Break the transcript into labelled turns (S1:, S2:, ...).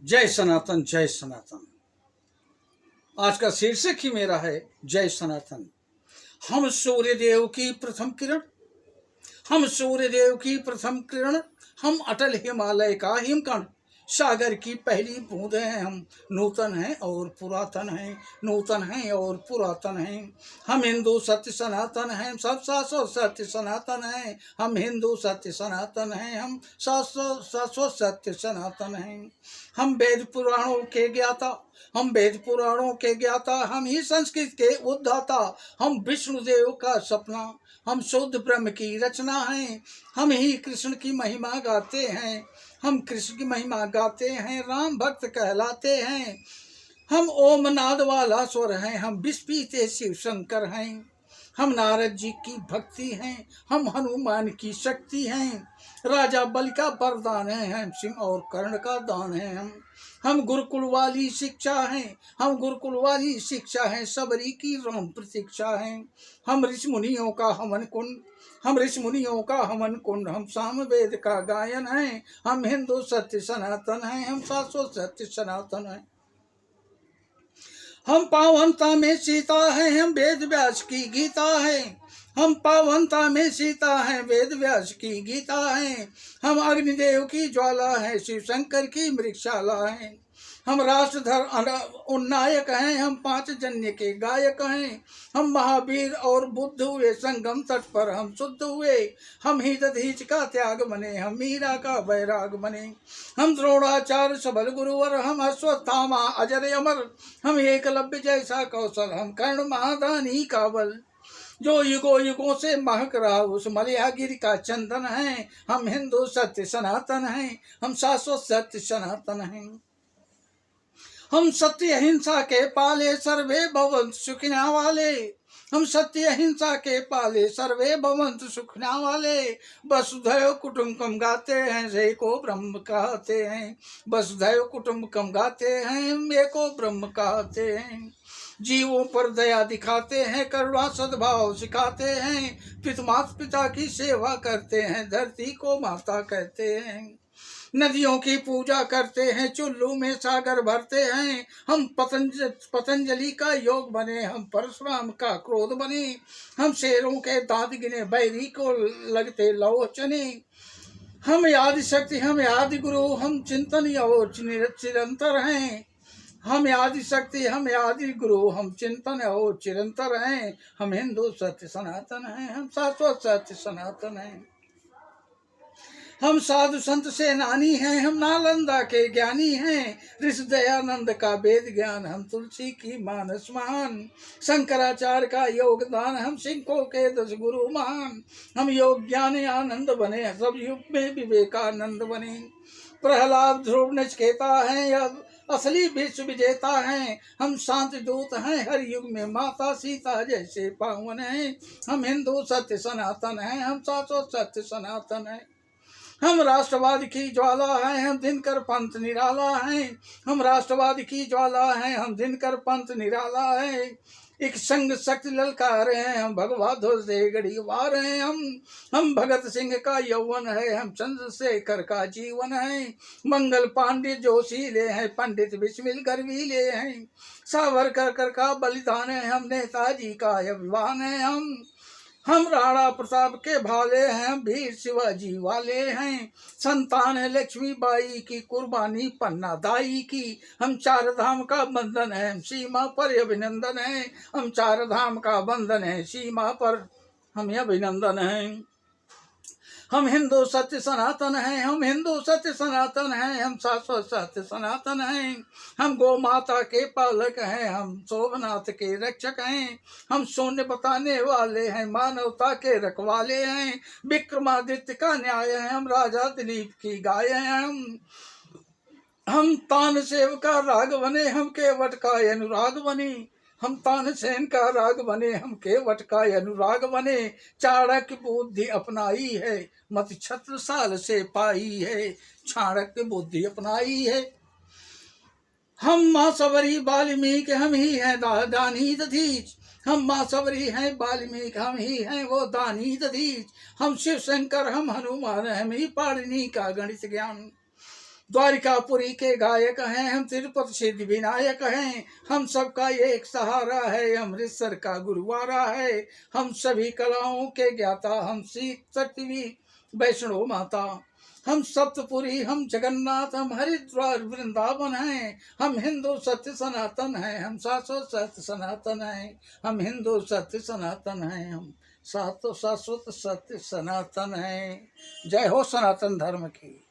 S1: जय सनातन जय सनातन। आज का शीर्षक ही मेरा है जय सनातन। हम सूर्यदेव की प्रथम किरण, हम सूर्यदेव की प्रथम किरण, हम अटल हिमालय का हिमकण, सागर की पहली बूंद हैं हम। नूतन हैं और पुरातन हैं, नूतन हैं और पुरातन हैं। हम हिंदू सत्य सनातन हैं, सब शाश्वत सत्य सनातन हैं। हम हिंदू सत्य सनातन हैं, हम शाश्वत सत्य सनातन हैं। हम वेद पुराणों के ज्ञाता, हम वेद पुराणों के ज्ञाता, हम ही संस्कृत के उद्धाता। हम विष्णुदेव का सपना, हम शुद्ध ब्रह्म की रचना हैं। हम ही कृष्ण की महिमा गाते हैं, हम कृष्ण की महिमा गाते हैं, राम भक्त कहलाते हैं। हम ओम नाद वाला स्वर हैं, हम विष पीते शिव शंकर हैं। हम नारद जी की भक्ति हैं, हम हनुमान की शक्ति हैं। राजा बलि का वरदान है, हम सिंह और कर्ण का दान है। हम गुरुकुल वाली शिक्षा हैं, हम गुरुकुल वाली शिक्षा हैं, सबरी की राम प्रतीक्षा हैं। हम ऋषि मुनियों का हवन कुंड, हम ऋषि मुनियों का हवन कुंड, हम सामवेद का गायन है। हम हिंदू सत्य सनातन हैं, हम शाश्वत सत्य सनातन हैं। हम पावनता में सीता है, हम वेद व्यास की गीता है। हम पावनता में सीता है, वेद व्यास की गीता है। हम अग्निदेव की ज्वाला है, शिव शंकर की मृगशाला है। हम राष्ट्रधर उन्नायक हैं, हम पांच जन्य के गायक हैं। हम महावीर और बुद्ध हुए, संगम तट पर हम शुद्ध हुए। हम ही दधीच का त्याग बने, हम मीरा का वैराग बने। हम द्रोणाचार्य सबल गुरुवर, हम अश्वत्थामा अजर अमर। हम एकलव्य जैसा कौशल, हम कर्ण महादानी का बल। जो युगों युगों से महक रहा उस मलयागिरी का चंदन है। हम हिंदू सत्य सनातन हैं, हम शाश्वत सत्य सनातन हैं। हम सत्य अहिंसा के पाले, सर्वे भवन्तु सुखिना वाले। हम सत्य अहिंसा के पाले, सर्वे भवन्तु सुखिना वाले। वसुधैव कुटुम्बकम गाते हैं, एको ब्रह्म कहते हैं। वसुधैव कुटुम्बकम गाते हैं, हम एको ब्रह्म कहते हैं। जीवों पर दया दिखाते हैं, करुणा सद्भाव सिखाते हैं। पिता पिता की सेवा करते हैं, धरती को माता कहते हैं। नदियों की पूजा करते हैं, चुल्लू में सागर भरते हैं। हम पतंजलि का योग बने, हम परशुराम का क्रोध बने। हम शेरों के दांत गिने, बैरी को लगते लोचने। हम आदि शक्ति, हम आदि गुरु, हम चिंतन और चिरंतर हैं। हम आदि शक्ति, हम आदि गुरु, हम चिंतन और चिरंतर हैं। हम हिंदू सत्य सनातन हैं, हम शाश्वत सत्य सनातन हैं। हम साधु संत सेनानी हैं, हम नालंदा के ज्ञानी हैं। ऋषि दयानंद का वेद ज्ञान, हम तुलसी की मानस महान। शंकराचार्य का योगदान, हम सिंहों के 10 गुरु महान। हम योग ज्ञान आनंद बने, सब युग में विवेकानंद बने। प्रहलाद ध्रुव नचिकेता हैं, अब असली विश्व विजेता हैं। हम शांति दूत हैं, हर युग में माता सीता जैसे पावन हैं। हम हिंदू सत्य सनातन हैं, हम शाश्वत सत्य सनातन हैं। हम राष्ट्रवाद की ज्वाला हैं, हम दिनकर पंथ निराला हैं। हम राष्ट्रवाद की ज्वाला हैं, हम दिनकर पंथ निराला है। एक संग शक्ति ललकार हैं, हम भगवा ध्वज से गढ़ीवार हैं। हम भगत सिंह का यौवन है, हम चंद्रशेखर का जीवन है। मंगल पांडे जोशीले हैं, पंडित बिस्मिल गर्वीले हैं। सावरकर का बलिदान है, हम नेताजी का अभिमान है। हम राणा प्रताप के भाले हैं, हम वीर शिवाजी वाले हैं। संतान है लक्ष्मी बाई की, कुर्बानी पन्ना दाई की। हम चार धाम का बंधन है, हम सीमा पर अभिनंदन है। हम चार धाम का बंधन है, सीमा पर हम अभिनंदन हैं। हम हिंदू सत्य सनातन हैं, हम हिंदू सत्य सनातन हैं, हम शाश्वत सत्य सनातन हैं। हम गौ माता के पालक हैं, हम शोभनाथ के रक्षक हैं। हम शून्य बताने वाले हैं, मानवता के रखवाले हैं। विक्रमादित्य का न्याय है, हम राजा दिलीप की गाय हैं। हम तानसेन का राग बने, हम केवट का अनुराग बने। हम तानसेन का राग बने, हम केवट का अनुराग बने। चाणक्य बुद्धि अपनाई है, मत छत्रसाल से पाई है। चाणक्य बुद्धि अपनाई है। हम माँ सबरी वाल्मीकि, हम ही हैं दानी दधीच। हम माँ सबरी हैं वाल्मीकि, हम ही हैं वो दानी दधीच। हम शिव शंकर, हम हनुमान, हम ही पाणिनि का गणित ज्ञान। द्वारिकापुरी के गायक हैं हम, तिरुपति सिद्धि विनायक हैं, हम सबका ये एक सहारा है, अमृतसर का गुरुद्वारा है, हम सभी कलाओं के ज्ञाता, हम सतवी वैष्णो माता, हम सप्तपुरी, हम जगन्नाथ, हम हरिद्वार वृंदावन हैं, हम हिंदू सत्य सनातन हैं, हम शाश्वत सत्य सनातन हैं, हम हिंदू सत्य सनातन हैं, हम शाश्वत सत्य सनातन हैं। जय हो सनातन धर्म की।